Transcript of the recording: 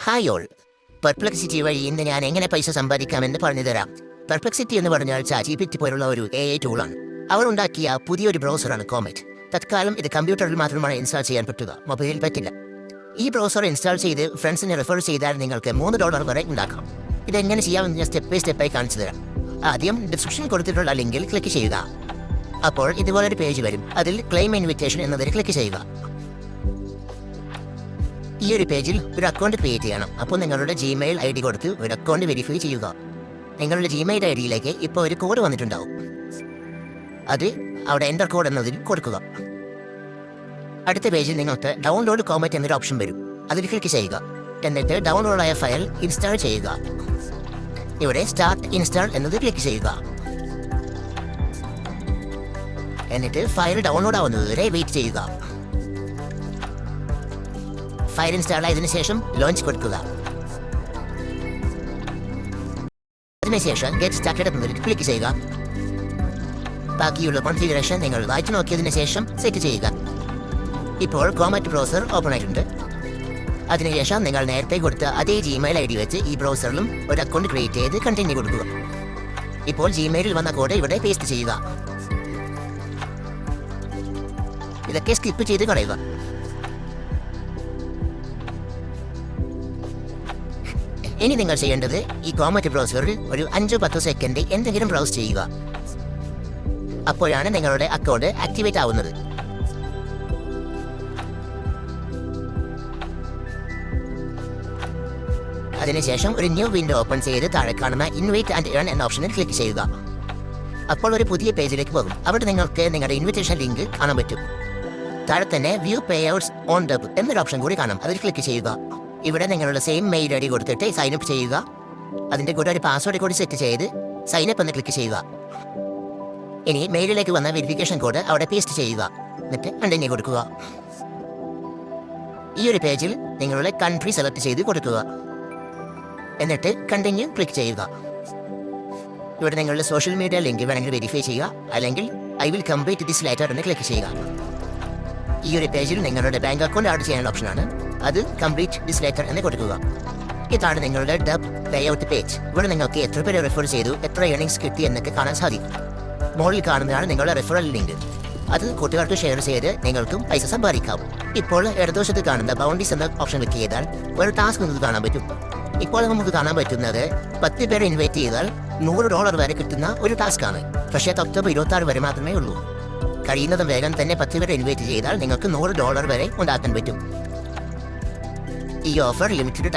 Hi all, Perplexity വഴി ഇന്ന് ഞാൻ എങ്ങനെ പൈസ സമ്പാദിക്കാമെന്ന് പറഞ്ഞു തരാം. പെർപ്ലക്സിറ്റി എന്ന് പറഞ്ഞാൽ ChatGPT പോലുള്ള ഒരു AI ടൂളാണ്. അവർ ഉണ്ടാക്കിയ പുതിയൊരു ബ്രൗസറാണ് കോമറ്റ്. തത്കാലം ഇത് കമ്പ്യൂട്ടറിൽ മാത്രമാണ് ഇൻസ്റ്റാൾ ചെയ്യാൻ പറ്റുക, മൊബൈലിൽ പറ്റില്ല. ഈ ബ്രൗസർ ഇൻസ്റ്റാൾ ചെയ്ത് ഫ്രണ്ട്സിനെ റെഫർ ചെയ്താൽ നിങ്ങൾക്ക് $3 വരെ ഉണ്ടാക്കാം. ഇതെങ്ങനെ ചെയ്യാമെന്ന് ഞാൻ സ്റ്റെപ്പ് ബൈ സ്റ്റെപ്പായി കാണിച്ചു തരാം. ആദ്യം ഡിസ്ക്രിപ്ഷൻ കൊടുത്തിട്ടുള്ള ലിങ്കിൽ ക്ലിക്ക് ചെയ്യുക. അപ്പോൾ ഇതുപോലൊരു പേജ് വരും. അതിൽ ക്ലെയിം ഇൻവിറ്റേഷൻ എന്നതിൽ ക്ലിക്ക് ചെയ്യുക. ഈ ഒരു പേജിൽ ഒരു അക്കൗണ്ട് ക്രിയേറ്റ് ചെയ്യണം. അപ്പോൾ നിങ്ങളുടെ Gmail ID കൊടുത്ത് ഒരു അക്കൗണ്ട് വെരിഫൈ ചെയ്യുക. നിങ്ങളുടെ Gmail IDയിലേക്ക് ഇപ്പോൾ ഒരു കോഡ് വന്നിട്ടുണ്ടാവും. അത് അവിടെ എൻ്റർ കോഡ് എന്നതിൽ കൊടുക്കുക. അടുത്ത പേജിൽ നിങ്ങൾക്ക് ഡൗൺലോഡ് കോമറ്റ് എന്നൊരു ഓപ്ഷൻ വരും. അതിൽ ക്ലിക്ക് ചെയ്യുക. എന്നിട്ട് ഡൗൺലോഡായ ഫയൽ ഇൻസ്റ്റാൾ ചെയ്യുക. ഇവിടെ സ്റ്റാർട്ട് ഇൻസ്റ്റാൾ എന്നത് ക്ലിക്ക് ചെയ്യുക. എന്നിട്ട് ഫയൽ ഡൗൺലോഡ് ആവുന്നതുവരെ വെയിറ്റ് ചെയ്യുക. ഫയൽ ഇൻസ്റ്റാൾ ആയതിനു ശേഷം ലോഞ്ച് കൊടുക്കുക. അതിനുശേഷം ഗെറ്റ് സ്റ്റാർട്ടഡ് എന്നതിൽ ക്ലിക്ക് ചെയ്യുക. ബാക്കിയുള്ള കോൺഫിഗറേഷൻ നിങ്ങൾ വായിച്ചു നോക്കിയതിനു ശേഷം സെറ്റ് ചെയ്യുക. ഇപ്പോൾ കോമറ്റ് ബ്രൗസർ ഓപ്പൺ ആയിട്ടുണ്ട്. അതിനുശേഷം നിങ്ങൾ നേരത്തെ കൊടുത്ത അതേ Gmail ID വെച്ച് ഈ ബ്രൗസറിലും ഒരു അക്കൗണ്ട് ക്രിയേറ്റ് ചെയ്ത് കണ്ടിന്യൂ കൊടുക്കുക. ഇപ്പോൾ Gmailൽ വന്ന കോഡ് ഇവിടെ പേസ്റ്റ് ചെയ്യുക. ഇതൊക്കെ സ്കിപ്പ് ചെയ്ത് കളയുക. ഇനി നിങ്ങൾ ചെയ്യേണ്ടത് ഈ കോമറ്റ് ബ്രൗസറിൽ ഒരു 5-10 സെക്കൻഡ് എന്തെങ്കിലും ബ്രൗസ് ചെയ്യുക. അപ്പോഴാണ് നിങ്ങളുടെ അക്കൗണ്ട് ആക്ടിവേറ്റ് ആവുന്നത്. അതിനുശേഷം ഒരു ന്യൂ വിൻഡോ ഓപ്പൺ ചെയ്ത് താഴെ കാണുന്ന ഇൻവൈറ്റ് ആൻഡ് ഏൺ എന്ന ഓപ്ഷനിൽ ക്ലിക്ക് ചെയ്യുക. അപ്പോൾ ഒരു പുതിയ പേജിലേക്ക് പോകും. അവിടെ നിങ്ങൾക്ക് നിങ്ങളുടെ ഇൻവിറ്റേഷൻ ലിങ്ക് കാണാൻ പറ്റും. താഴെ തന്നെ view pay outs on dub എന്നൊരു ഓപ്ഷൻ കൂടി കാണാം. അതിൽ ക്ലിക്ക് ചെയ്യുക. ഇവിടെ നിങ്ങളുടെ സെയിം മെയിൽ ID കൊടുത്തിട്ട് സൈനപ്പ് ചെയ്യുക. അതിൻ്റെ കൂടെ ഒരു പാസ്വേഡ് കൂടി സെറ്റ് ചെയ്ത് സൈനപ്പ് എന്ന് ക്ലിക്ക് ചെയ്യുക. ഇനി മെയിലിലേക്ക് വന്ന വെരിഫിക്കേഷൻ കോഡ് അവിടെ പേസ്റ്റ് ചെയ്യുക. എന്നിട്ട് കണ്ടിന്യൂ കൊടുക്കുക. ഈ ഒരു പേജിൽ നിങ്ങളുടെ കൺട്രി സെലക്ട് ചെയ്ത് കൊടുക്കുക. എന്നിട്ട് കണ്ടിന്യൂ ക്ലിക്ക് ചെയ്യുക. ഇവിടെ നിങ്ങളുടെ സോഷ്യൽ മീഡിയ ലിങ്ക് വേണമെങ്കിൽ വെരിഫൈ ചെയ്യുക. അല്ലെങ്കിൽ I will complete this later എന്ന് ക്ലിക്ക് ചെയ്യുക. ഈ ഒരു പേജിൽ നിങ്ങളുടെ ബാങ്ക് അക്കൗണ്ട് ആഡ് ചെയ്യാനുള്ള ഓപ്ഷനാണ്. അത് കംപ്ലീറ്റ് ദിസ് ലേറ്റർ എന്ന് കൊടുക്കുക. ഇതാണ് നിങ്ങളുടെ ഡബ് പേ ഔട്ട് പേജ്. ഇവിടെ നിങ്ങൾക്ക് എത്ര പേരെ റെഫർ ചെയ്തു, എത്ര ഏണിങ്സ് കിട്ടി എന്നൊക്കെ കാണാൻ സാധിക്കും. മുകളിൽ കാണുന്നതാണ് നിങ്ങളുടെ റെഫറൽ ലിങ്ക്. അത് കൂട്ടുകാർക്ക് ഷെയർ ചെയ്ത് നിങ്ങൾക്കും പൈസ സമ്പാദിക്കാം. ഇപ്പോൾ ഇടതുവശത്ത് കാണുന്ന ബൗണ്ടീസ് എന്ന ഓപ്ഷൻ ക്ലിക്ക് ചെയ്താൽ ഒരു ടാസ്ക് നിങ്ങൾക്ക് കാണാൻ പറ്റും. ഇപ്പോൾ നമുക്ക് കാണാൻ പറ്റുന്നത് 10 പേരെ ഇൻവൈറ്റ് ചെയ്താൽ $100 വരെ കിട്ടുന്ന ഒരു ടാസ്ക് ആണ്. പക്ഷേ ഒക്ടോബർ 26 വരെ മാത്രമേ ഉള്ളൂ. കഴിയുന്നതും വേഗം തന്നെ 10 പേരെ ഇൻവൈറ്റ് ചെയ്താൽ നിങ്ങൾക്ക് $100 വരെ ഉണ്ടാക്കാൻ പറ്റും. ഈ ഓഫർ ലിമിറ്റഡ്